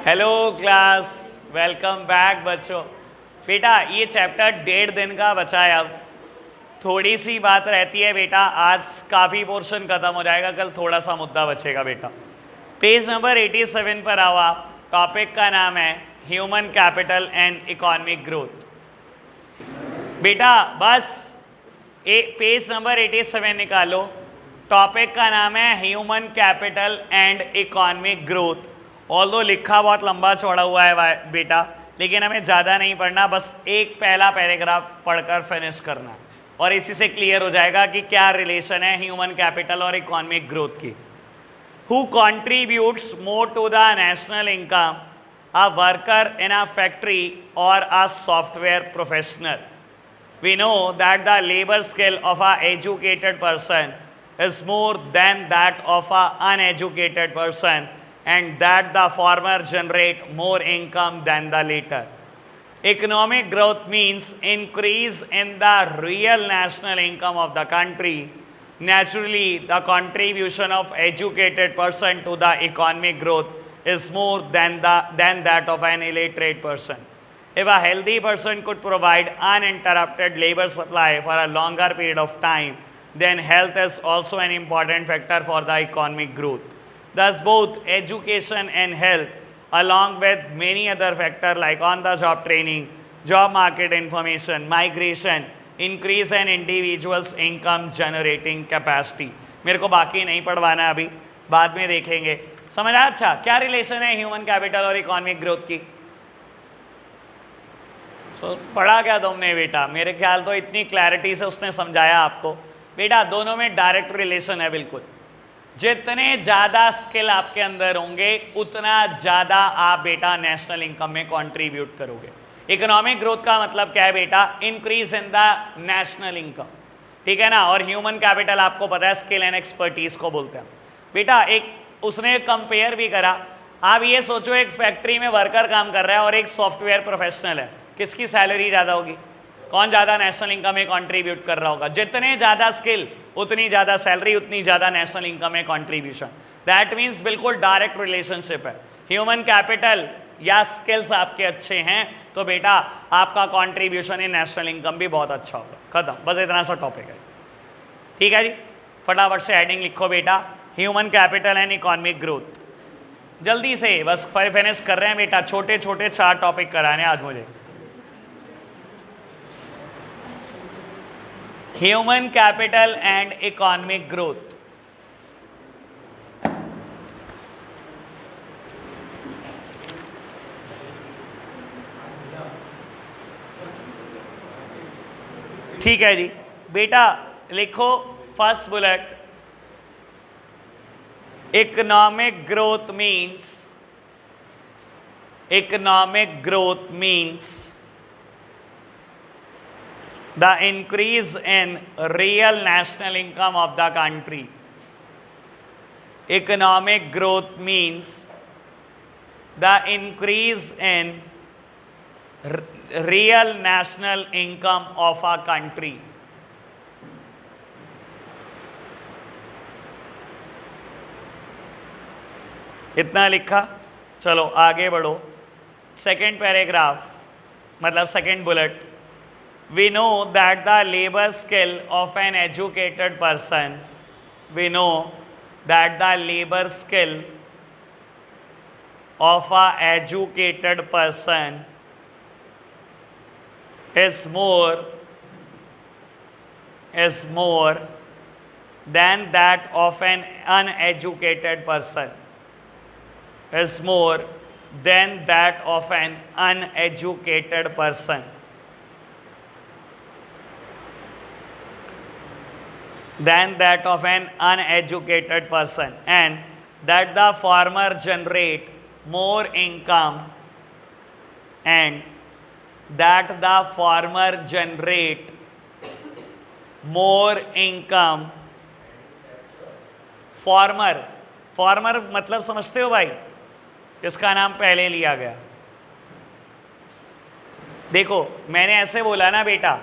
Hello class, welcome back बच्चों। बेटा ये चैप्टर 1.5 दिन का बचा है। अब थोड़ी सी बात रहती है बेटा, आज काफ़ी पोर्शन खत्म हो जाएगा, कल थोड़ा सा मुद्दा बचेगा बेटा। पेज नंबर 87 पर आओ आप। टॉपिक का नाम है human capital and economic growth. बेटा बस पेज नंबर 87 निकालो। टॉपिक का नाम है human capital and economic growth. Although लिखा बहुत लंबा चौड़ा हुआ है बेटा, लेकिन हमें ज़्यादा नहीं पढ़ना, बस एक पहला पैराग्राफ पढ़कर फिनिश करना और इसी से क्लियर हो जाएगा कि क्या रिलेशन है ह्यूमन कैपिटल और इकोनॉमिक ग्रोथ की। Who contributes more to the national income, a worker in a factory और a software professional? We know that the labor skill of an educated person is more than that of an uneducated person, and that the former generate more income than the later. Economic growth means increase in the real national income of the country. Naturally, the contribution of educated person to the economic growth is more than that of an illiterate person. If a healthy person could provide uninterrupted labor supply for a longer period of time, then health is also an important factor for the economic growth. Thus, both education and health, along with many other factors like on-the-job training, job market information, migration, increase in individuals' income generating capacity. मेरे को बाकी नहीं पढ़वाना अभी, बाद में देखेंगे। समझा? अच्छा, क्या रिलेशन है ह्यूमन कैपिटल और इकोनॉमिक ग्रोथ की? पढ़ा क्या तुमने बेटा? मेरे ख्याल तो इतनी क्लैरिटी से उसने समझाया आपको। बेटा दोनों में डायरेक्ट रिलेशन है बिल्कुल। जितने ज़्यादा स्किल आपके अंदर होंगे उतना ज़्यादा आप बेटा नेशनल इनकम में कंट्रीब्यूट करोगे। इकोनॉमिक ग्रोथ का मतलब क्या है बेटा? Increase in the national income, ठीक है ना। और ह्यूमन कैपिटल आपको पता है स्किल एंड एक्सपर्टीज को बोलते हैं बेटा। एक उसने कंपेयर भी करा। आप ये सोचो, एक फैक्ट्री में वर्कर काम कर रहा है और एक सॉफ्टवेयर प्रोफेशनल है, किसकी सैलरी ज़्यादा होगी? कौन ज़्यादा नेशनल इनकम में कंट्रीब्यूट कर रहा होगा? जितने ज़्यादा स्किल उतनी ज़्यादा सैलरी, उतनी ज़्यादा नेशनल इनकम में कंट्रीब्यूशन। दैट मीन्स बिल्कुल डायरेक्ट रिलेशनशिप है। ह्यूमन कैपिटल या स्किल्स आपके अच्छे हैं तो बेटा आपका कंट्रीब्यूशन इन नेशनल इनकम भी बहुत अच्छा होगा। खत्म, बस इतना सा टॉपिक है, ठीक है जी। फटाफट से हेडिंग लिखो बेटा, human capital and economic growth. जल्दी से बस फिनिश कर रहे हैं बेटा, छोटे छोटे 4 टॉपिक कराने आज मुझे। Human capital and economic growth. ठीक है जी बेटा, लिखो first bullet, economic growth means the increase in real national income of the country. Economic growth means the increase in real national income of a country. इतना लिखा, चलो आगे बढ़ो। Second paragraph मतलब second bullet. We know that the labor skill of an educated person, we know that the labor skill of an educated person is more than that of an uneducated person. Is more than that of an uneducated person. Than that of an uneducated person, and that the former generate more income, and that the former generate more income. Farmer मतलब समझते हो भाई, इसका नाम पहले लिया गया। देखो मैंने ऐसे बोला ना बेटा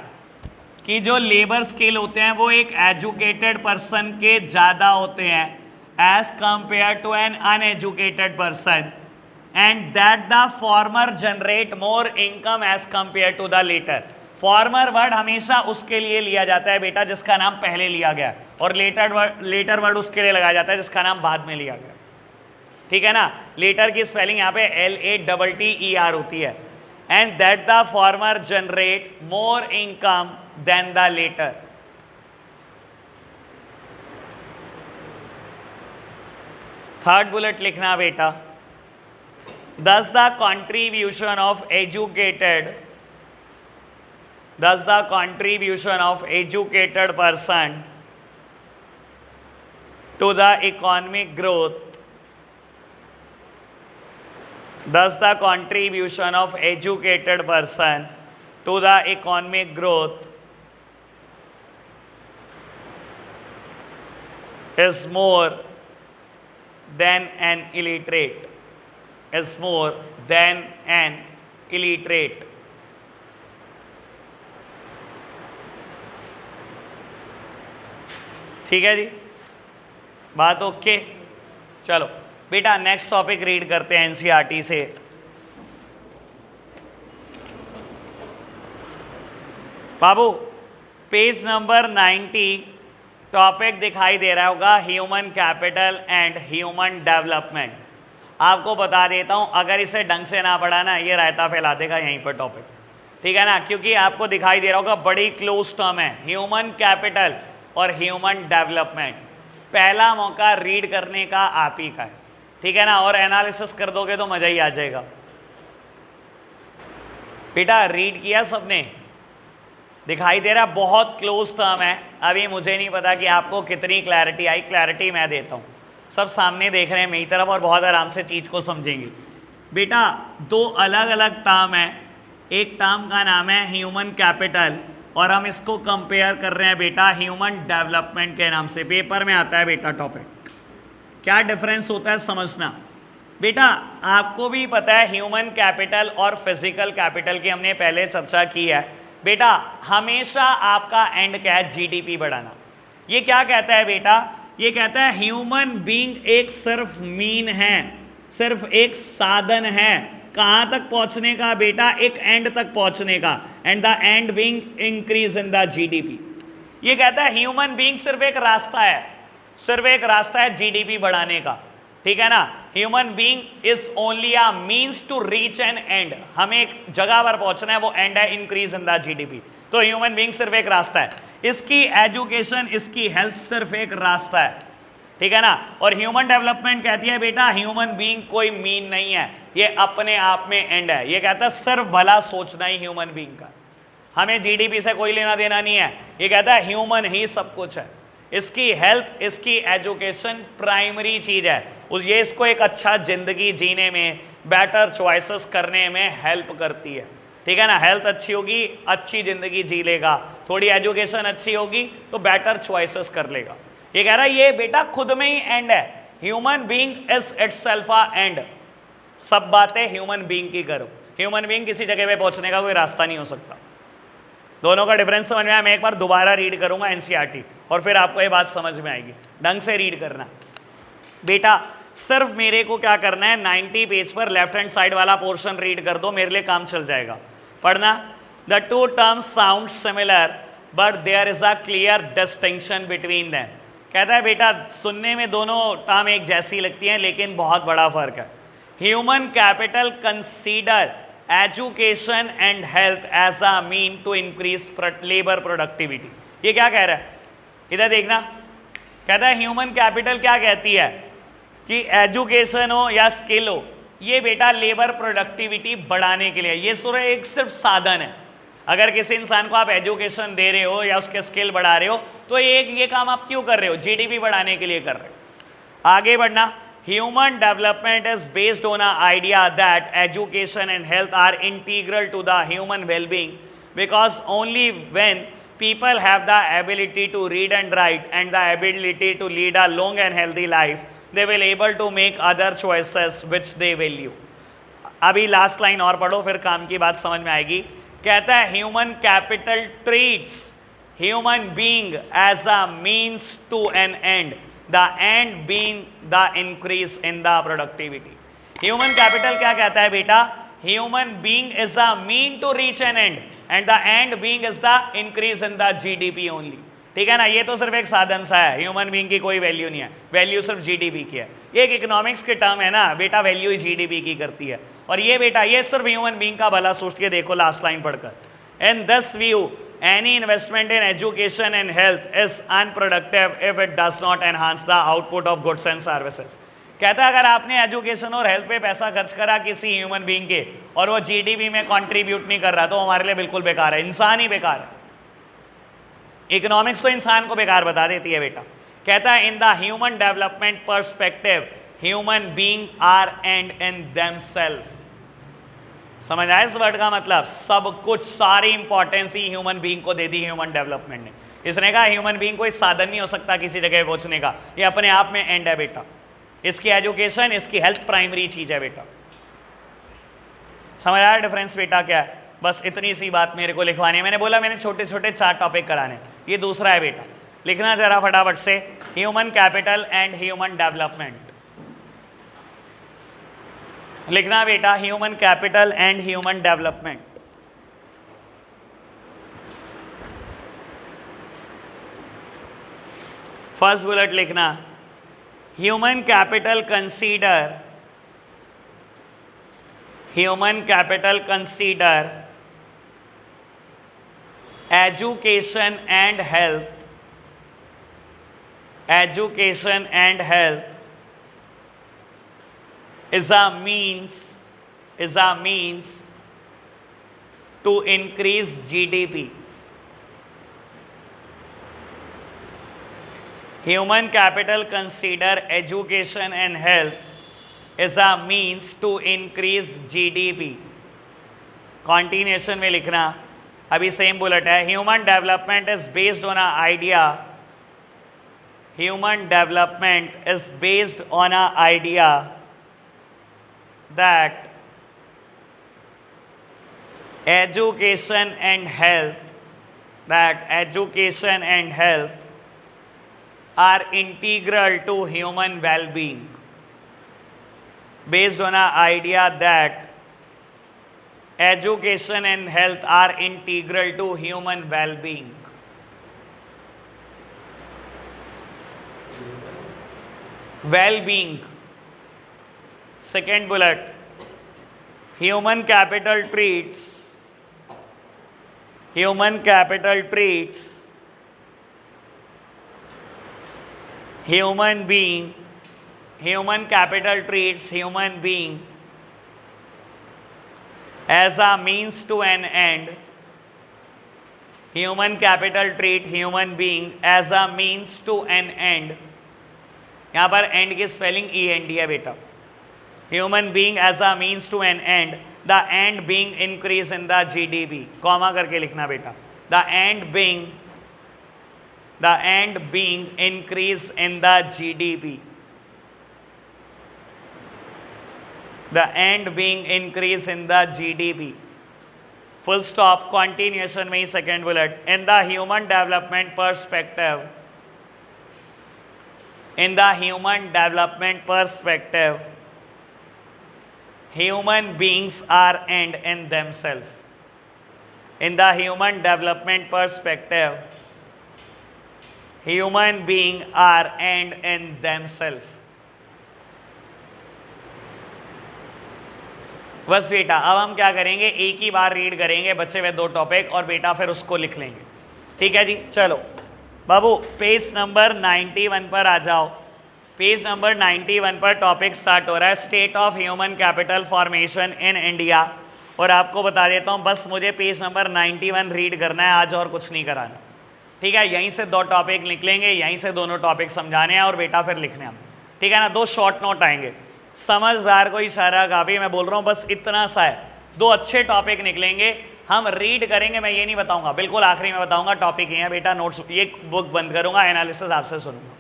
कि जो लेबर स्किल होते हैं वो एक एजुकेटेड पर्सन के ज़्यादा होते हैं as compare to an uneducated person. And that the former generate more income as compare to the latter. Former word हमेशा उसके लिए लिया जाता है बेटा जिसका नाम पहले लिया गया, और लेटर वर्ड उसके लिए लगाया जाता है जिसका नाम बाद में लिया गया। ठीक है ना, लेटर की स्पेलिंग यहाँ पे LATTER होती है। And that the former generate more income than the latter. Third bullet लिखना बेटा, thus the contribution of educated person to the economic growth, thus the contribution of educated person to the economic growth is more than an illiterate, is more than an illiterate। ठीक है जी, बात okay. चलो बेटा next topic read करते हैं NCERT से। बाबू page number 90 topic दिखाई दे रहा होगा, human capital and human development. आपको बता देता हूं, अगर इसे ढंग से ना पढ़ा ना ये रायता फैला देगा यहीं पर टॉपिक। ठीक है ना, क्योंकि आपको दिखाई दे रहा होगा बड़ी क्लोज टर्म है ह्यूमन कैपिटल और ह्यूमन डेवलपमेंट। पहला मौका रीड करने का आप ही का है, ठीक है ना, और एनालिसिस कर दोगे तो मजा ही आ जाएगा। बेटा रीड किया सबने? दिखाई दे रहा, बहुत क्लोज टर्म है। अभी मुझे नहीं पता कि आपको कितनी क्लैरिटी आई, क्लैरिटी मैं देता हूँ। सब सामने देख रहे हैं मेरी तरफ और बहुत आराम से चीज़ को समझेंगे। बेटा दो अलग अलग टर्म है, एक टर्म का नाम है ह्यूमन कैपिटल और हम इसको कंपेयर कर रहे हैं बेटा ह्यूमन डेवलपमेंट के नाम से। पेपर में आता है बेटा टॉपिक। क्या डिफरेंस होता है समझना। बेटा आपको भी पता है ह्यूमन कैपिटल और फिजिकल कैपिटल की हमने पहले चर्चा की है। बेटा हमेशा आपका एंड क्या है? जीडीपी बढ़ाना। ये क्या कहता है बेटा? ये कहता है ह्यूमन बीइंग एक सिर्फ मीन है, सिर्फ एक साधन है कहां तक पहुंचने का बेटा? एक एंड तक पहुंचने का। And the end being increase in the GDP. ये कहता है ह्यूमन बीइंग सिर्फ एक रास्ता है, सिर्फ एक रास्ता है जीडीपी बढ़ाने का। ठीक है ना, human being is only a means to reach an end. हमें एक जगह पर पहुंचना है, वो एंड है इंक्रीज इन द जीडीपी। तो ह्यूमन बीइंग सिर्फ एक रास्ता है, इसकी एजुकेशन, इसकी हेल्थ सिर्फ एक रास्ता है। ठीक है ना, और ह्यूमन डेवलपमेंट कहती है बेटा ह्यूमन बीइंग कोई मीन नहीं है, ये अपने आप में एंड है। ये कहता है सिर्फ भला सोचना ही ह्यूमन बीइंग का, हमें जीडीपी से कोई लेना देना नहीं है। ये कहता है ह्यूमन ही सब कुछ है, इसकी हेल्थ, इसकी एजुकेशन प्राइमरी चीज है। ये इसको एक अच्छा जिंदगी जीने में, बेटर चॉइसेस करने में हेल्प करती है। ठीक है ना, हेल्थ अच्छी होगी अच्छी जिंदगी जी लेगा, थोड़ी एजुकेशन अच्छी होगी तो बेटर चॉइसेस कर लेगा। ये कह रहा है ये बेटा खुद में ही एंड है, human being is itself a and. सब बातें ह्यूमन बीइंग की करो, ह्यूमन बीइंग किसी जगह पे पहुंचने का कोई रास्ता नहीं हो सकता। दोनों का डिफरेंस समझ में आया? मैं एक बार दोबारा रीड करूंगा एनसीईआरटी और फिर आपको ये बात समझ में आएगी। ढंग से रीड करना बेटा। सिर्फ मेरे को क्या करना है, 90 पेज पर लेफ्ट हैंड साइड वाला पोर्शन रीड कर दो, मेरे लिए काम चल जाएगा। पढ़ना, the two terms sound similar but there is a clear distinction between them. कहता है बेटा सुनने में दोनों टर्म एक जैसी लगती हैं लेकिन बहुत बड़ा फर्क है। Human capital consider education and health as a mean to increase labour productivity. ये क्या कह रहा है? इधर देखना, कहता है ह्यूमन कैपिटल क्या कहती है कि एजुकेशन हो या स्किल हो, ये बेटा लेबर प्रोडक्टिविटी बढ़ाने के लिए, ये सिर्फ साधन है। अगर किसी इंसान को आप एजुकेशन दे रहे हो या उसके स्किल बढ़ा रहे हो तो ये काम आप क्यों कर रहे हो? जीडीपी बढ़ाने के लिए कर रहे हो। आगे बढ़ना, human development is based on a idea that education and health are integral to the human wellbeing because only when people have the ability to read and write and the ability to lead a long and healthy life, they will able to make other choices which they value। अभी last line और पढ़ो फिर काम की बात समझ में आएगी। कहता है human capital treats human being as a means to an end, the end being the increase in the productivity. Human capital क्या कहता है बेटा? Human being is the mean to reach an end and the end being is the increase in the GDP only. ठीक है ना, ये तो सिर्फ एक साधन सा है, ह्यूमन बीइंग की कोई वैल्यू नहीं है, वैल्यू सिर्फ जीडीपी की है। ये एक इकोनॉमिक्स की टर्म है ना बेटा, वैल्यू ही जीडीपी की करती है। और ये बेटा ये सिर्फ ह्यूमन बीइंग का भला सोच के देखो लास्ट लाइन पढ़कर। In this view any investment in education and health is unproductive if it does not enhance the output of goods and services। कहता है अगर आपने एजुकेशन और हेल्थ पे पैसा खर्च करा किसी ह्यूमन बीइंग के और वो जीडीपी में कंट्रीब्यूट नहीं कर रहा तो हमारे लिए बिल्कुल बेकार है, इंसान ही बेकार है। इकोनॉमिक्स तो इंसान को बेकार बता देती है बेटा। कहता है in the human development perspective human being are end in themself. समझ आया इस वर्ड का मतलब? सब कुछ, सारी इंपॉर्टेंस ही ह्यूमन बीइंग को दे दी ह्यूमन डेवलपमेंट ने। इसने कहा ह्यूमन बीइंग कोई साधन नहीं हो सकता किसी जगह पहुंचने का, ये अपने आप में एंड है बेटा। इसकी एजुकेशन, इसकी हेल्थ प्राइमरी चीज है बेटा। समझ आया डिफरेंस बेटा क्या है? बस इतनी सी बात मेरे को लिखवानी है। मैंने बोला मैंने छोटे छोटे 4 टॉपिक कराने, ये दूसरा है बेटा। लिखना जरा फटाफट से, human capital and human development. लिखना बेटा, human capital and human development. First bullet लिखना, human capital consider education and health is a means to increase GDP. Human capital consider education and health is a means to increase GDP. Continuation में लिखना, अभी same bullet है। Human development is based on an idea. Human development is based on an idea that education and health are integral to human well-being. Based on an idea that education and health are integral to human well-being. Well-being. Second bullet, human capital treats human being as a means to an end. Human capital treat human being as a means to an end. यहाँ पर end की spelling END है बेटा। Human being as a means to an end, the end being increase in the GDP, comma करके लिखना बेटा। The end being increase in the GDP. The end being increase in the GDP. Full stop, continuation में ही second bullet. In the human development perspective, human beings are end in themselves. In the human development perspective, human beings are end in themselves. बस बेटा अब हम क्या करेंगे, एक ही बार read करेंगे बच्चे हुए 2 टॉपिक और बेटा फिर उसको लिख लेंगे। ठीक है जी, चलो बाबू पेज नंबर 91 पर आ जाओ। पेज नंबर 91 पर टॉपिक स्टार्ट हो रहा है, state of human capital formation in India. और आपको बता देता हूँ बस मुझे पेज नंबर 91 रीड करना है आज और कुछ नहीं कराना। ठीक है, यहीं से 2 टॉपिक निकलेंगे, यहीं से दोनों टॉपिक समझाने हैं और बेटा फिर लिखने हैं। ठीक है ना, 2 शॉर्ट नोट आएंगे। समझदार को इशारा काफ़ी, मैं बोल रहा हूँ बस इतना सा है। 2 अच्छे टॉपिक निकलेंगे, हम रीड करेंगे, मैं ये नहीं बताऊंगा, बिल्कुल आखिरी में बताऊंगा टॉपिक ये है बेटा। नोट्स ये बुक बंद करूंगा, एनालिसिस आपसे सुनूंगा।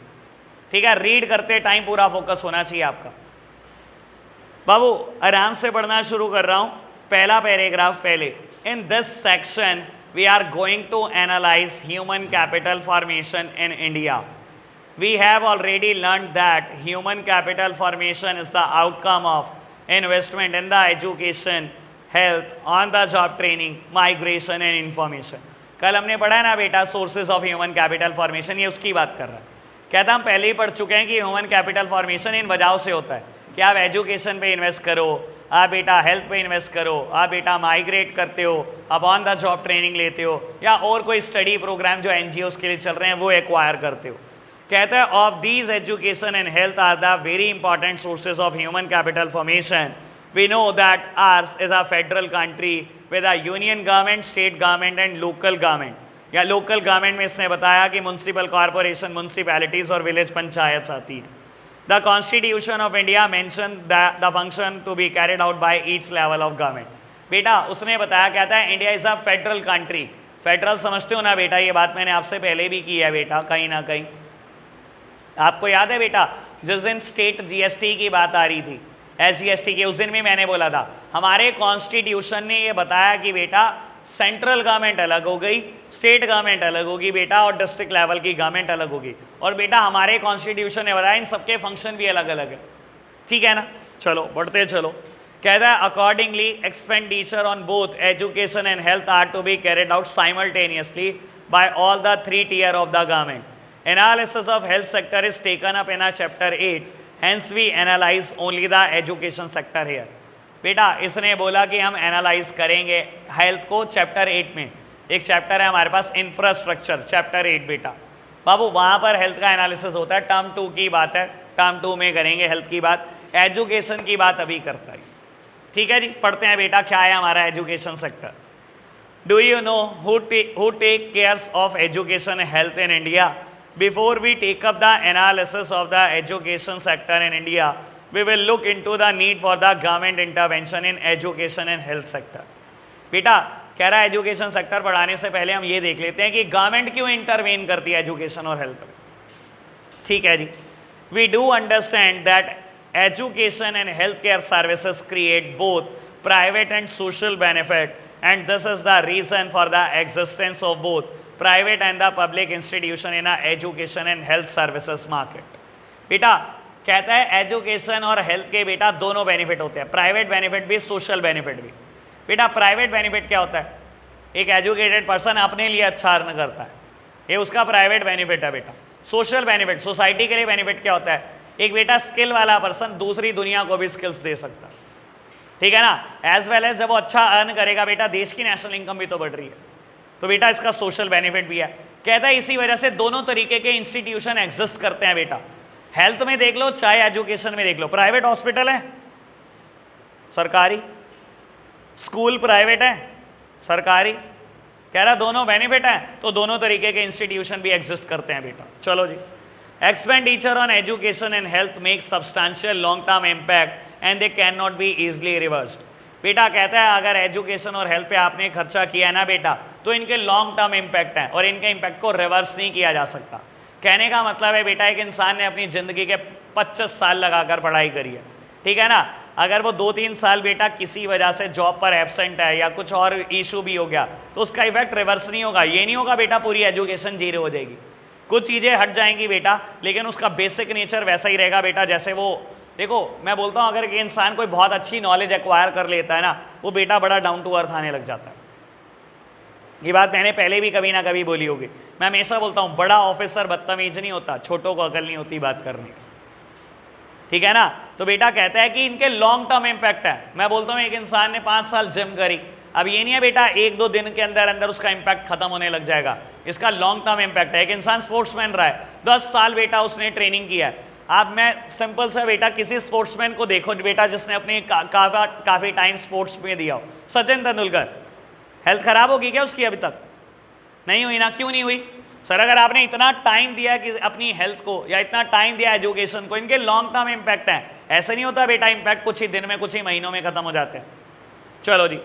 ठीक है, रीड करते टाइम पूरा फोकस होना चाहिए आपका। बाबू आराम से पढ़ना शुरू कर रहा हूं। पहला पैराग्राफ पहले, in this section we are going to analyse human capital formation in India. We have already learned that human capital formation is the outcome of investment in the education, health, on the job training, migration and information. कल हमने पढ़ा है ना बेटा sources of human capital formation, ये उसकी बात कर रहा है। कहता हम पहले ही पढ़ चुके हैं कि ह्यूमन कैपिटल फॉर्मेशन इन वजहों से होता है कि आप एजुकेशन पे इन्वेस्ट करो, आप बेटा हेल्थ पे इन्वेस्ट करो, आप बेटा माइग्रेट करते हो, आप ऑन द जॉब ट्रेनिंग लेते हो, या और कोई स्टडी प्रोग्राम जो एनजीओस के लिए चल रहे हैं वो एक्वायर करते हो। कहता है of these education and health are the very important sources of human capital formation. We know that ours is a federal country with a union government, state government and local government. या local government में इसने बताया कि municipal corporation, municipalities और village panchayat आती हैं। The Constitution of India mentioned the function to be carried out by each level of government. बेटा उसने बताया, कहता है India is a federal country. Federal समझते हो ना बेटा, ये बात मैंने आपसे पहले भी की है बेटा कहीं ना कहीं। आपको याद है बेटा जिस दिन स्टेट जीएसटी की बात आ रही थी, एसजीएसटी की, उस दिन भी मैंने बोला था हमारे कॉन्स्टिट्यूशन ने ये बताया कि बेटा सेंट्रल गवर्नमेंट अलग हो गई, स्टेट गवर्नमेंट अलग होगी बेटा, और डिस्ट्रिक्ट लेवल की गवर्नमेंट अलग होगी। और बेटा हमारे कॉन्स्टिट्यूशन ने बताया इन सबके फंक्शन भी अलग अलग है, ठीक है ना। चलो बढ़ते चलो। कहता है accordingly expenditure on both education and health are to be carried out simultaneously by all the 3 tier of the government. Analysis of health sector is taken up in chapter 8, hence we analyse only the education sector here. बेटा इसने बोला कि हम analyse करेंगे health को chapter 8 में। एक chapter है हमारे पास इंफ्रास्ट्रक्चर, चैप्टर 8 बेटा बाबू, वहाँ पर हेल्थ का एनालिसिस होता है। टर्म 2 की बात है, टर्म 2 में करेंगे हेल्थ की बात, एजुकेशन की बात अभी करता है, ठीक है जी। पढ़ते हैं बेटा क्या है हमारा education sector. Do you know who take cares of education and health in India? Before we take up the analysis of the education sector in India, we will look into the need for the government intervention in education and health sector। बेटा कह रहा है education sector पढ़ाने से पहले हम ये देख लेते हैं कि गवर्नमेंट क्यों इंटरवेन करती है एजुकेशन और हेल्थ में, ठीक है जी। We do understand that education and health care services create both private and social benefit, and this is the reason for the existence of both private and the public institution in a education and health services market. बेटा कहता है education और health के बेटा दोनों benefit होते हैं, private benefit भी, सोशल बेनिफिट भी। बेटा प्राइवेट बेनिफिट क्या होता है? एक एजुकेटेड पर्सन अपने लिए अच्छा अर्न करता है, ये उसका प्राइवेट बेनिफिट है बेटा। सोशल बेनिफिट, सोसाइटी के लिए बेनिफिट क्या होता है? एक बेटा स्किल वाला पर्सन दूसरी दुनिया को भी स्किल्स दे सकता है, ठीक है ना। एज वेल एज जब वो अच्छा अर्न करेगा बेटा, देश की नेशनल इनकम भी तो बढ़ रही है, तो बेटा इसका सोशल बेनिफिट भी है। कहता है इसी वजह से दोनों तरीके के इंस्टीट्यूशन एग्जिस्ट करते हैं बेटा। हेल्थ में देख लो चाहे एजुकेशन में देख लो, प्राइवेट हॉस्पिटल है, सरकारी, स्कूल प्राइवेट है, सरकारी। कह रहा दोनों बेनिफिट है, तो दोनों तरीके के इंस्टीट्यूशन भी एग्जिस्ट करते हैं बेटा। चलो जी। Expenditure on education and health make substantial long term impact and they can not be easily reversed. बेटा कहता है अगर एजुकेशन और हेल्थ पे आपने खर्चा किया है ना बेटा, तो इनके लॉन्ग टर्म इम्पैक्ट हैं और इनके इम्पैक्ट को रिवर्स नहीं किया जा सकता। कहने का मतलब है बेटा एक इंसान ने अपनी ज़िंदगी के 25 साल लगाकर पढ़ाई करी है, ठीक है ना। अगर वो 2-3 साल बेटा किसी वजह से जॉब पर एब्सेंट है या कुछ और इशू भी हो गया, तो उसका इफेक्ट रिवर्स नहीं होगा। ये नहीं होगा बेटा पूरी एजुकेशन जीरो हो जाएगी, कुछ चीज़ें हट जाएंगी बेटा, लेकिन उसका बेसिक नेचर वैसा ही रहेगा बेटा। जैसे वो देखो, मैं बोलता हूँ अगर एक इंसान कोई बहुत अच्छी नॉलेज एक्वायर कर लेता है ना, वो बेटा बड़ा डाउन टू अर्थ आने लग जाता है। ये बात मैंने पहले भी कभी ना कभी बोली होगी। मैं हमेशा बोलता हूँ बड़ा ऑफिसर बदतमीज नहीं होता, छोटों को अकल नहीं होती बात करने की, ठीक है ना। तो बेटा कहता है कि इनके लॉन्ग टर्म इम्पैक्ट है। मैं बोलता हूँ एक इंसान ने 5 साल जिम करी, अब ये नहीं है बेटा 1-2 दिन के अंदर अंदर उसका इम्पैक्ट खत्म होने लग जाएगा, इसका लॉन्ग टर्म इम्पैक्ट है। एक इंसान स्पोर्ट्समैन रहा है, 10 साल बेटा उसने ट्रेनिंग किया है। अब मैं सिंपल सा बेटा किसी स्पोर्ट्समैन को देखो बेटा जिसने अपने काफ़ी टाइम स्पोर्ट्स में दिया हो, सचिन तेंदुलकर, हेल्थ खराब होगी क्या उसकी? अभी तक नहीं हुई ना। क्यों नहीं हुई सर? अगर आपने इतना टाइम दिया कि अपनी हेल्थ को या इतना टाइम दिया एजुकेशन को, इनके लॉन्ग टर्म इम्पैक्ट हैं। ऐसे नहीं होता बेटा इम्पैक्ट कुछ ही दिन में, कुछ ही महीनों में खत्म हो जाते हैं। चलो जी।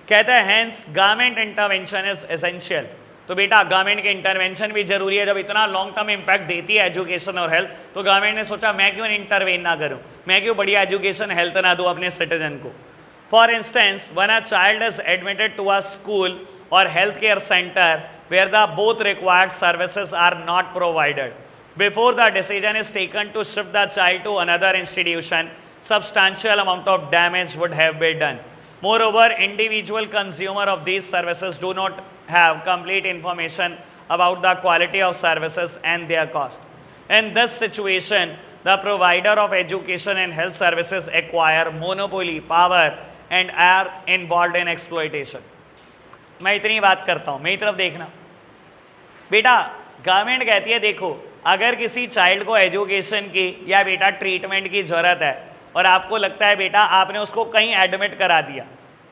कहता है hence government intervention is essential. तो बेटा गवर्नमेंट के इंटरवेंशन भी जरूरी है। जब इतना लॉन्ग टर्म इम्पैक्ट देती है एजुकेशन और हेल्थ, तो गवर्नमेंट ने सोचा मैं क्यों इंटरवेन ना करूं, मैं क्यों बढ़िया एजुकेशन हेल्थ ना दूं अपने सिटीजन को। For instance, when a child is admitted to a school or healthcare center where the both required services are not provided, before the decision is taken to shift the child to another institution, substantial amount of damage would have been done. Moreover, individual consumer of these services do not have complete information about the quality of services and their cost. In this situation, the provider of education and health services acquire monopoly power and are involved in exploitation. मैं इतनी बात करता हूँ, मेरी तरफ देखना बेटा। Government कहती है देखो अगर किसी चाइल्ड को एजुकेशन की या बेटा ट्रीटमेंट की ज़रूरत है और आपको लगता है बेटा आपने उसको कहीं एडमिट करा दिया,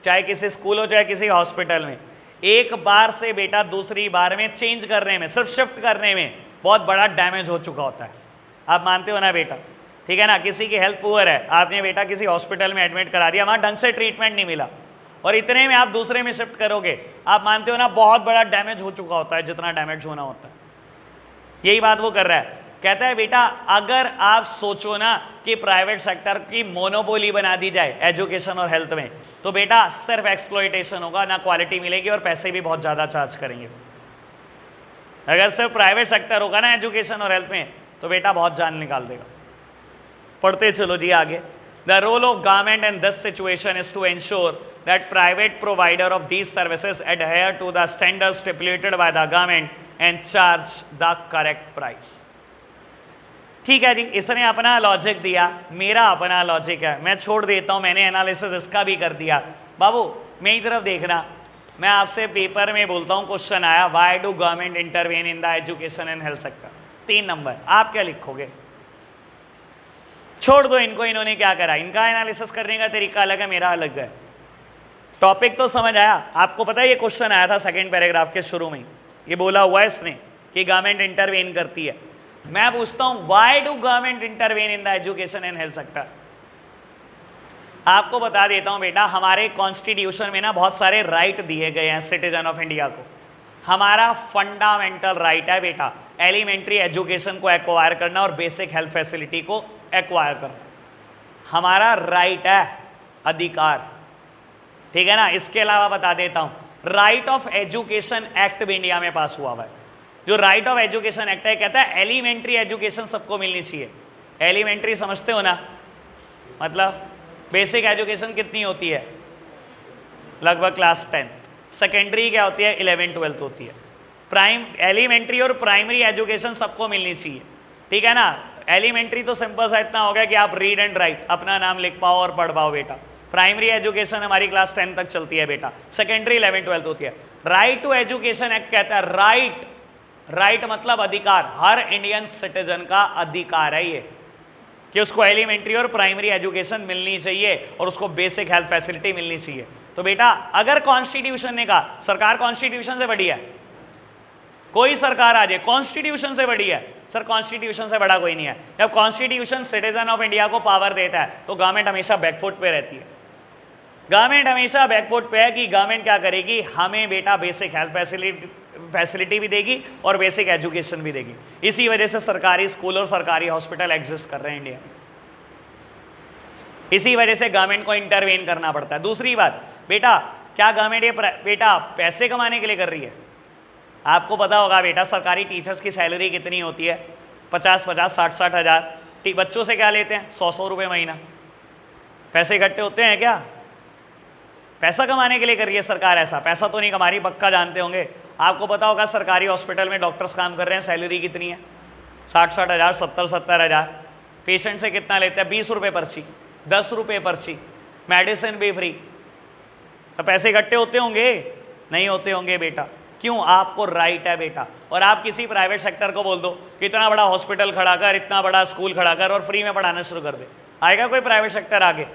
चाहे किसी स्कूल हो चाहे किसी हॉस्पिटल में, एक बार से बेटा दूसरी बार में चेंज करने में, सिर्फ शिफ्ट करने में बहुत बड़ा डैमेज हो चुका होता है। आप मानते हो ना बेटा? ठीक है ना? किसी की हेल्थ पुअर है, आपने बेटा किसी हॉस्पिटल में एडमिट करा दिया, वहाँ ढंग से ट्रीटमेंट नहीं मिला और इतने में आप दूसरे में शिफ्ट करोगे, आप मानते हो ना बहुत बड़ा डैमेज हो चुका होता है जितना डैमेज होना होता है। यही बात वो कर रहा है, कहता है बेटा अगर आप सोचो ना कि प्राइवेट सेक्टर की मोनोपोली बना दी जाए एजुकेशन और हेल्थ में, तो बेटा सिर्फ एक्सप्लॉइटेशन होगा, ना क्वालिटी मिलेगी और पैसे भी बहुत ज़्यादा चार्ज करेंगे। अगर सिर्फ प्राइवेट सेक्टर होगा ना एजुकेशन और हेल्थ में तो बेटा बहुत जान निकाल देगा। पढ़ते चलो जी आगे। The role of government in this situation is to ensure that private provider of these services adhere to the standards stipulated by the government and charge the correct price. ठीक है जी, इसने अपना लॉजिक दिया, मेरा अपना लॉजिक है, मैं छोड़ देता हूं, मैंने एनालिसिस इसका भी कर दिया। बाबू मेरी तरफ देखना, मैं आपसे पेपर में बोलता हूं क्वेश्चन आया why do government intervene in the education and health sector, 3 number, आप क्या लिखोगे? छोड़ दो इनको, इन्होंने क्या करा, इनका एनालिसिस करने का तरीका अलग है, मेरा अलग है। टॉपिक तो समझ आया? आपको पता है ये क्वेश्चन आया था सेकंड पैराग्राफ के शुरू में, ये बोला हुआ है इसने कि गवर्नमेंट इंटरवेन करती है। मैं पूछता हूं why do government intervene in the education and health sector? आपको बता देता हूं बेटा, हमारे कॉन्स्टिट्यूशन में ना बहुत सारे राइट दिए गए हैं सिटीजन ऑफ इंडिया को। हमारा फंडामेंटल राइट है बेटा एलिमेंट्री एजुकेशन को एक्वायर करना और बेसिक हेल्थ फैसिलिटी को एक्वायर करना, हमारा राइट है, अधिकार। ठीक है ना? इसके अलावा बता देता हूं राइट ऑफ एजुकेशन एक्ट भी इंडिया में पास हुआ है। जो राइट ऑफ एजुकेशन एक्ट है कहता है एलिमेंट्री एजुकेशन सबको मिलनी चाहिए। एलिमेंट्री समझते हो ना? मतलब बेसिक एजुकेशन कितनी होती है? लगभग क्लास 10। सेकेंडरी क्या होती है? 11 12 होती है। एलिमेंट्री और प्राइमरी एजुकेशन सबको मिलनी चाहिए। ठीक है ना? एलिमेंट्री तो सिंपल सा इतना हो गया कि आप रीड एंड राइट अपना नाम लिख पाओ और पढ़ पाओ बेटा। प्राइमरी एजुकेशन हमारी क्लास 10 तक चलती है बेटा, सेकेंडरी 11 12 होती है। राइट टू एजुकेशन एक्ट कहता है राइट, राइट मतलब अधिकार, हर इंडियन सिटीजन का अधिकार है ये कि उसको एलिमेंट्री और प्राइमरी एजुकेशन मिलनी चाहिए और उसको बेसिक हेल्थ फैसिलिटी मिलनी चाहिए। तो बेटा अगर कॉन्स्टिट्यूशन ने कहा, सरकार कॉन्स्टिट्यूशन से बड़ी है, कोई सरकार आ जाए कॉन्स्टिट्यूशन से बड़ी है, सर कॉन्स्टिट्यूशन से बड़ा कोई नहीं है। जब कॉन्स्टिट्यूशन सिटीजन ऑफ इंडिया को पावर देता है तो गवर्नमेंट हमेशा बैकफुट पे रहती है। गवर्नमेंट हमेशा बैकफुट पे है कि गवर्नमेंट क्या करेगी, हमें बेटा बेसिक हेल्थ फैसिलिटी भी देगी और बेसिक एजुकेशन भी देगी। इसी वजह से सरकारी स्कूल और सरकारी हॉस्पिटल एग्जिस्ट कर रहे हैं इंडिया में। इसी वजह से गवर्नमेंट को इंटरवेन करना पड़ता है। दूसरी बात बेटा, क्या गवर्नमेंट ये बेटा पैसे कमाने के लिए कर रही है? आपको पता होगा बेटा सरकारी टीचर्स की सैलरी कितनी होती है? 50-50 60-60 हज़ार। बच्चों से क्या लेते हैं? 100-100 रुपये महीना। पैसे इकट्ठे होते हैं क्या? पैसा कमाने के लिए कर रही है सरकार ऐसा? पैसा तो नहीं कमा रही, पक्का जानते होंगे। आपको पता होगा सरकारी हॉस्पिटल में डॉक्टर्स काम कर रहे हैं, सैलरी कितनी है? 60-60 हज़ार, 70-70 हज़ार। पेशेंट से कितना लेते हैं? 20 रुपये पर्ची, 10 रुपये पर्ची, मेडिसिन भी फ्री। तो पैसे इकट्ठे होते होंगे? नहीं होते होंगे बेटा। क्यों? आपको राइट है बेटा। और आप किसी प्राइवेट सेक्टर को बोल दो कि इतना बड़ा हॉस्पिटल खड़ा कर, इतना बड़ा स्कूल खड़ा कर और फ्री में पढ़ाना शुरू कर दे, आएगा कोई प्राइवेट सेक्टर आगे?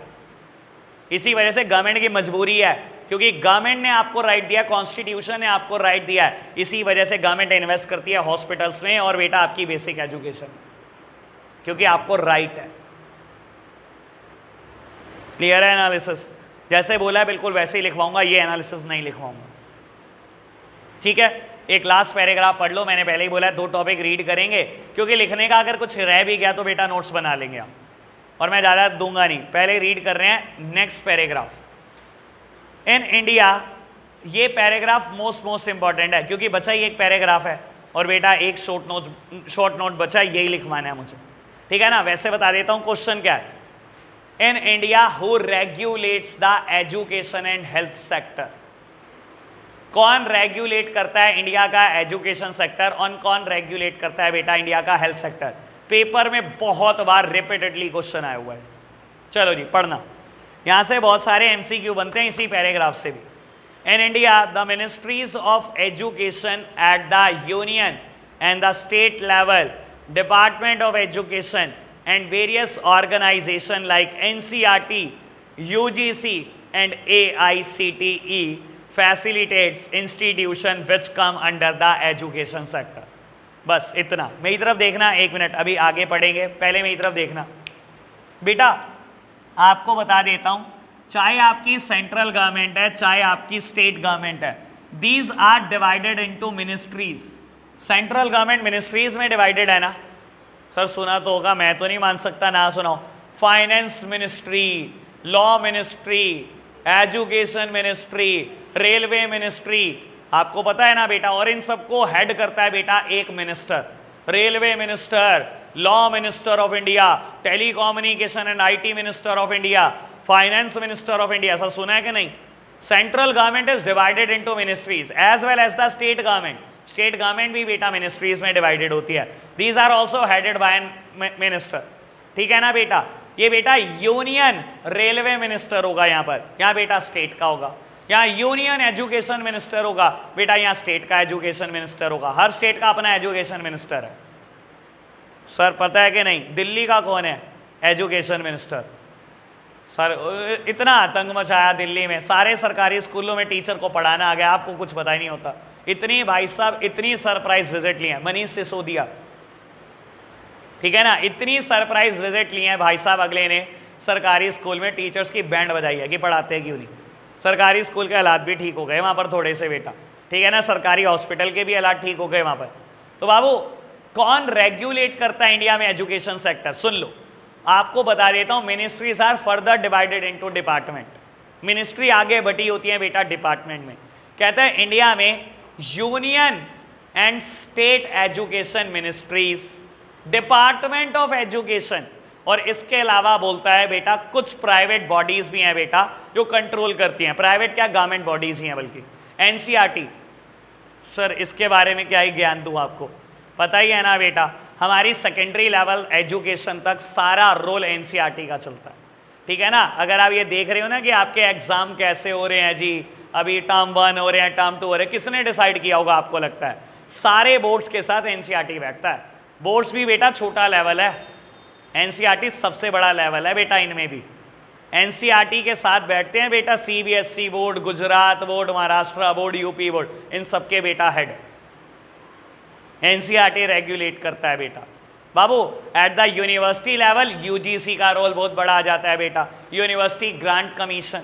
इसी वजह से गवर्नमेंट की मजबूरी है, क्योंकि गवर्नमेंट ने आपको राइट दिया, कॉन्स्टिट्यूशन ने आपको राइट दिया है। इसी वजह से गवर्नमेंट इन्वेस्ट करती है हॉस्पिटल्स में और बेटा आपकी बेसिक एजुकेशन, क्योंकि आपको राइट है। क्लियर है एनालिसिस? जैसे बोला है बिल्कुल वैसे ही लिखवाऊंगा, ये एनालिसिस नहीं लिखवाऊंगा। ठीक है, एक लास्ट पैराग्राफ पढ़ लो। मैंने पहले ही बोला है 2 टॉपिक रीड करेंगे, क्योंकि लिखने का अगर कुछ रह भी गया तो बेटा नोट्स बना लेंगे आप, और मैं ज़्यादा दूंगा नहीं। पहले रीड कर रहे हैं नेक्स्ट पैराग्राफ। इन इंडिया, ये पैराग्राफ मोस्ट इंपॉर्टेंट है क्योंकि बचा ही एक पैराग्राफ है और बेटा एक शॉर्ट नोट बचा, यही लिखवाना है मुझे। ठीक है ना? वैसे बता देता हूँ क्वेश्चन क्या है। In India who regulates the education and health sector? कौन रेगुलेट करता है इंडिया का एजुकेशन सेक्टर और कौन रेगुलेट करता है बेटा इंडिया का हेल्थ सेक्टर? पेपर में बहुत बार रिपीटेडली क्वेश्चन आया हुआ है। चलो जी पढ़ना, यहां से बहुत सारे एमसीक्यू बनते हैं इसी पैराग्राफ से भी। In India the ministries of education at the union and the state level, department of education and various organizations like NCERT, UGC and AICTE facilitates institution which come under the education sector। बस इतना। मेरी तरफ देखना, एक minute अभी आगे पढ़ेंगे, पहले मेरी तरफ देखना बेटा। आपको बता देता हूं, चाहे आपकी सेंट्रल गवर्नमेंट है चाहे आपकी स्टेट गवर्नमेंट है, these are divided into ministries. Central government ministries में डिवाइडेड है ना सर? सुना तो होगा, मैं तो नहीं मान सकता ना सुनाओ। Finance ministry, law ministry, education ministry, railway ministry, आपको पता है ना बेटा। और इन सबको हेड करता है बेटा एक minister. Railway minister, law minister of India, telecommunication and IT minister of India, finance minister of India. Sir सुना है कि नहीं? Central government is divided into ministries as well as the state government. State government भी बेटा ministries में divided होती है। These are also headed by an minister, ठीक है ना बेटा। ये बेटा यूनियन रेलवे मिनिस्टर होगा यहाँ पर, यहाँ बेटा स्टेट का होगा। यहाँ यूनियन एजुकेशन मिनिस्टर होगा बेटा, यहाँ स्टेट का एजुकेशन मिनिस्टर होगा। हर स्टेट का अपना एजुकेशन मिनिस्टर है। सर पता है कि नहीं दिल्ली का कौन है एजुकेशन मिनिस्टर? सर इतना आतंक मचाया दिल्ली में, सारे सरकारी स्कूलों में टीचर को पढ़ाना आ गया, आपको कुछ पता ही नहीं होता। इतनी भाई साहब इतनी सरप्राइज विजिट ली है मनीष सिसोदिया, ठीक है ना, इतनी सरप्राइज विजिट ली है भाई साहब अगले ने सरकारी स्कूल में टीचर्स की बैंड बजाई है कि पढ़ाते क्यों नहीं। सरकारी स्कूल के हालात भी ठीक हो गए वहाँ पर थोड़े से बेटा, ठीक है ना। सरकारी हॉस्पिटल के भी हालात ठीक हो गए वहाँ पर। तो बाबू कौन रेगुलेट करता है इंडिया में एजुकेशन सेक्टर? सुन लो, आपको बता देता हूँ। Ministries are further divided into department. Ministry आगे बढ़ी होती है बेटा डिपार्टमेंट में। कहते हैं इंडिया में union and state education ministries, department of education, और इसके अलावा बोलता है बेटा कुछ प्राइवेट बॉडीज भी हैं बेटा जो कंट्रोल करती हैं। प्राइवेट क्या, गवर्नमेंट बॉडीज ही हैं बल्कि। एनसीईआरटी, सर इसके बारे में क्या ही ज्ञान दूं आपको, पता ही है ना बेटा। हमारी सेकेंडरी लेवल एजुकेशन तक सारा रोल एनसीईआरटी का चलता है, ठीक है ना। अगर आप ये देख रहे हो ना कि आपके एग्जाम कैसे हो रहे हैं जी, अभी टर्म 1 हो रहे हैं, टर्म 2 हो रहे हैं, किसने डिसाइड किया होगा आपको लगता है? सारे बोर्ड्स के साथ एनसीईआरटी बैठता है। बोर्ड्स भी बेटा छोटा लेवल है, एनसीईआरटी सबसे बड़ा लेवल है बेटा। इनमें भी एनसीईआरटी के साथ बैठते हैं बेटा CBSE board, Gujarat board, Maharashtra board, UP board, इन सबके बेटा हेड एनसीईआरटी रेगुलेट करता है बेटा। बाबू at the university level UGC का रोल बहुत बड़ा आ जाता है बेटा। यूनिवर्सिटी ग्रांट कमीशन,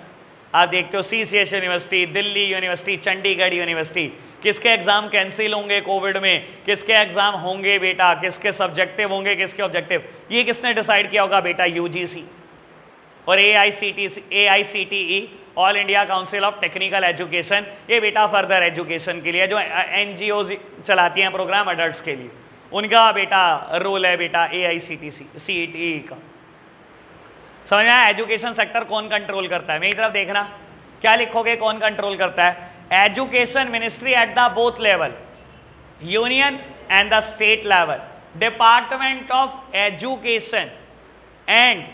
आप देखते हो CCS university, Delhi university, Chandigarh university, किसके एग्जाम कैंसिल होंगे कोविड में, किसके एग्जाम होंगे बेटा, किसके सब्जेक्टिव होंगे, किसके ऑब्जेक्टिव, ये किसने डिसाइड किया होगा बेटा? यूजीसी। और AICTE all India council of technical education, ये बेटा फर्दर एजुकेशन के लिए जो NGOs चलाती हैं प्रोग्राम अडल्ट्स के लिए, उनका बेटा रोल है बेटा AICTE का। समझ में आया? एजुकेशन सेक्टर कौन कंट्रोल करता है? मेरी तरफ देखना, क्या लिखोगे कौन कंट्रोल करता है? Education ministry at the both level, union and the state level, department of education and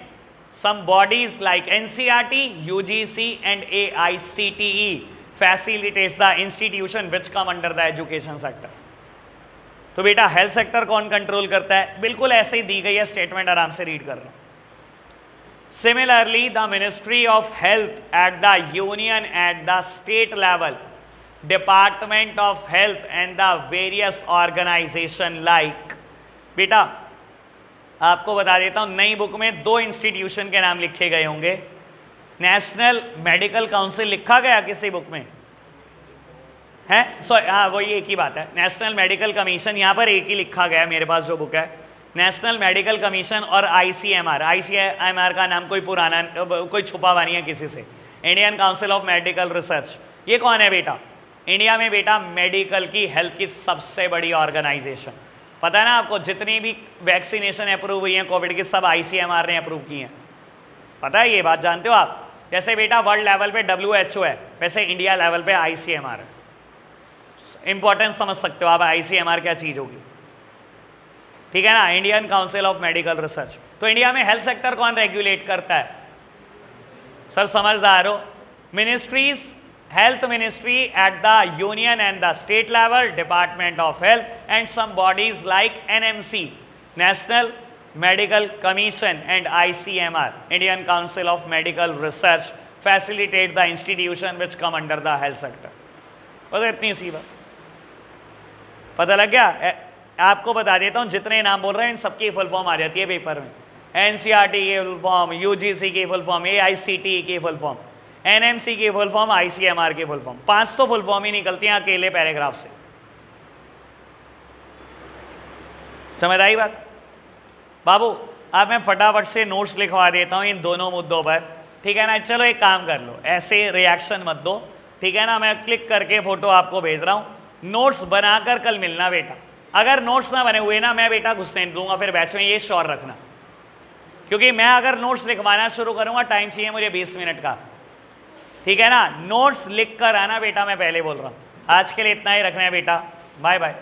some bodies like NCERT, UGC and AICTE facilitates the institution which come under the education sector। तो बेटा health sector कौन control करता है? बिल्कुल ऐसे ही दी गई है statement, आराम से रीड कर रहा हूं। Similarly the ministry of health at the union at the state level, department of health and the various organisation like, बेटा आपको बता देता हूं नई बुक में 2 इंस्टीट्यूशन के नाम लिखे गए होंगे। नेशनल मेडिकल काउंसिल लिखा गया किसी बुक में है? हाँ वही एक ही बात है। नेशनल मेडिकल कमीशन यहाँ पर एक ही लिखा गया है मेरे पास जो बुक है, नेशनल मेडिकल कमीशन और ICMR का नाम कोई पुराना कोई छुपा हुआ नहीं है किसी से, Indian council of medical research. ये कौन है बेटा? इंडिया में बेटा मेडिकल की हेल्थ की सबसे बड़ी ऑर्गेनाइजेशन। पता है ना आपको, जितनी भी वैक्सीनेशन अप्रूव हुई हैं कोविड की सब ICMR ने अप्रूव की हैं। पता है ये बात, जानते हो आप? जैसे बेटा वर्ल्ड लेवल पे WHO है, वैसे इंडिया लेवल पे ICMR है। इंपॉर्टेंस समझ सकते हो आप ICMR क्या चीज होगी, ठीक है ना, Indian council of medical research. तो इंडिया में हेल्थ सेक्टर कौन रेगुलेट करता है? सर समझदार हो, ministries, health ministry at the union and the state level, department of health and some bodies like NMC, national medical commission, and ICMR, Indian council of medical research, facilitate the institution which come under the health sector. बस इतनी सी बात, पता लग गया? आपको बता देता हूँ, जितने नाम बोल रहे हैं इन सबकी फुल फॉर्म आ जाती है पेपर में। NCERT की फुल फॉर्म, UGC की फुल फॉर्म, AICTE की फुल फॉर्म, NMC की फुल फॉर्म, ICMR की फुल फॉर्म। 5 तो फुल फॉर्म ही निकलती हैं अकेले पैराग्राफ से। समझ आई बात? बाबू अब मैं फटाफट से नोट्स लिखवा देता हूँ इन दोनों मुद्दों पर, ठीक है ना? चलो एक काम कर लो, ऐसे रिएक्शन मत दो, ठीक है ना? मैं क्लिक करके फोटो आपको भेज रहा हूँ, नोट्स बनाकर कल मिलना बेटा। अगर नोट्स ना बने हुए ना, मैं बेटा घुसने नहीं दूंगा फिर बैच में, ये श्योर रखना, क्योंकि मैं अगर नोट्स लिखवाना शुरू करूंगा टाइम चाहिए मुझे 20 मिनट का, ठीक है ना? नोट्स लिख कर आना बेटा, मैं पहले बोल रहा हूँ। आज के लिए इतना ही रखना है बेटा, बाय बाय।